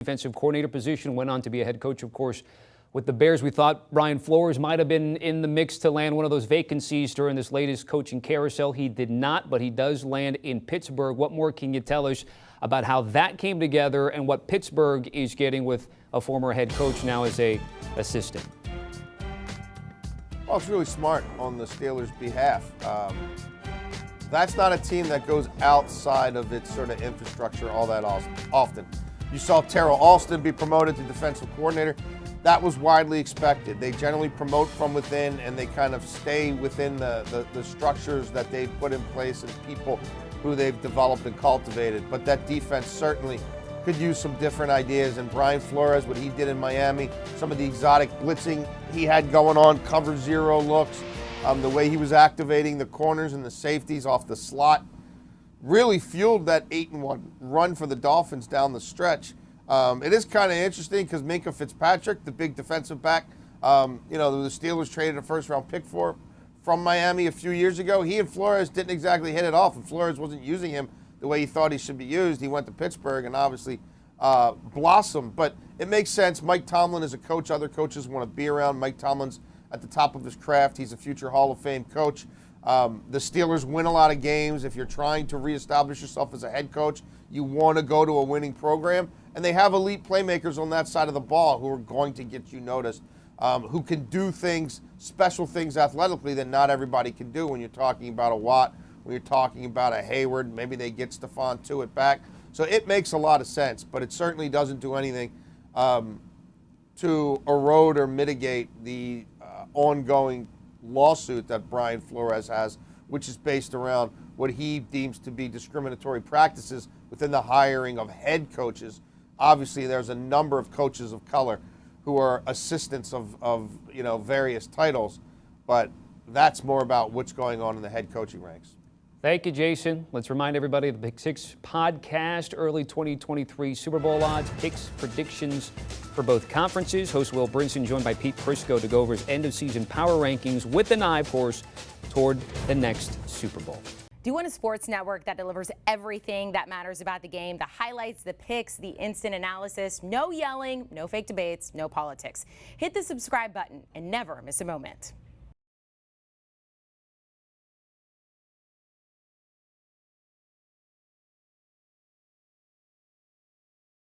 defensive coordinator position, went on to be a head coach, of course, with the Bears. We thought Brian Flores might have been in the mix to land one of those vacancies during this latest coaching carousel. He did not, but he does land in Pittsburgh. What more can you tell us about how that came together and what Pittsburgh is getting with a former head coach now as a assistant? Well, it's really smart on the Steelers' behalf. That's not a team that goes outside of its sort of infrastructure all that often. You saw Terrell Alston be promoted to defensive coordinator. That was widely expected. They generally promote from within, and they kind of stay within the structures that they've put in place and people who they've developed and cultivated. But that defense certainly could use some different ideas. And Brian Flores, what he did in Miami, some of the exotic blitzing he had going on, cover zero looks, the way he was activating the corners and the safeties off the slot, really fueled that 8-1 run for the Dolphins down the stretch. It is kind of interesting because Minkah Fitzpatrick, the big defensive back, the Steelers traded a first-round pick for from Miami a few years ago. He and Flores didn't exactly hit it off, and Flores wasn't using him the way he thought he should be used. He went to Pittsburgh and obviously blossomed. But it makes sense. Mike Tomlin is a coach other coaches want to be around. Mike Tomlin's at the top of his craft. He's a future Hall of Fame coach. The Steelers win a lot of games. If you're trying to reestablish yourself as a head coach, you want to go to a winning program. And they have elite playmakers on that side of the ball who are going to get you noticed, who can do things, special things athletically that not everybody can do when you're talking about a Watt, when you're talking about a Hayward. Maybe they get Stephon Tuitt back. So it makes a lot of sense, but it certainly doesn't do anything to erode or mitigate the ongoing lawsuit that Brian Flores has, which is based around what he deems to be discriminatory practices within the hiring of head coaches. Obviously, there's a number of coaches of color who are assistants of various titles, but that's more about what's going on in the head coaching ranks. Thank you, Jason. Let's remind everybody of the Pick Six podcast, early 2023 Super Bowl odds, picks, predictions for both conferences. Host Will Brinson joined by Pete Prisco to go over his end-of-season power rankings with an eye, of course, toward the next Super Bowl. Do you want a sports network that delivers everything that matters about the game? The highlights, the picks, the instant analysis, no yelling, no fake debates, no politics. Hit the subscribe button and never miss a moment.